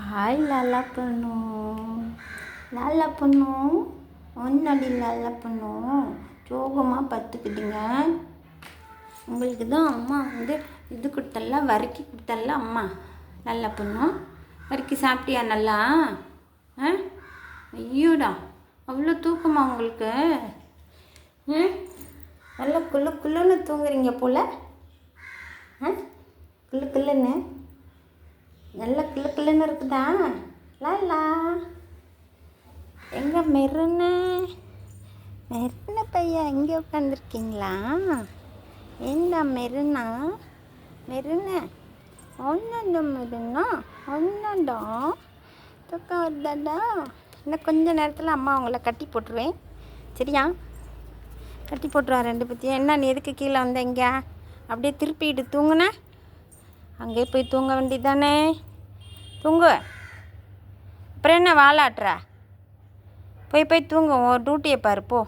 Hi Lala பொண்ணு, லாலா பொண்ணு, ஒன்னடி லாலா பொண்ணு சோகமாக பத்துக்கிட்டீங்க. உங்களுக்கு தான் அம்மா இது கொடுத்தல்ல, வறுக்கி கொடுத்தல்ல அம்மா. லாலா பொண்ணு வறுக்கி சாப்பிட்டியா நல்லா? ஐயோடா, அவ்வளோ தூக்கமா உங்களுக்கு? நல்லா குள்ளுன்னு தூங்குறீங்க போல். குள்ளுன்னு நல்லா கிள்ளுன்னு இருக்குதா? லாலா எங்க மெருன்னு பையன் இங்கே உட்காந்துருக்கீங்களா? என்ன மெருனா ஒன்றுண்டா ஒன்றுண்டா தூக்கம் வருதாடா. இன்னும் கொஞ்ச நேரத்தில் அம்மா அவங்கள கட்டி போட்டுருவேன். சரியா? கட்டி போட்டுருவேன் ரெண்டு பற்றியும். என்ன நீ எதுக்கு கீழே வந்த? இங்கே அப்படியே திருப்பிட்டு தூங்குன. அங்கேயே போய் தூங்க வேண்டியதானே. தூங்கு. அப்புறம் என்ன வாலாட்டுற? போய் தூங்கு. உன் டியூட்டியை பாரு போ.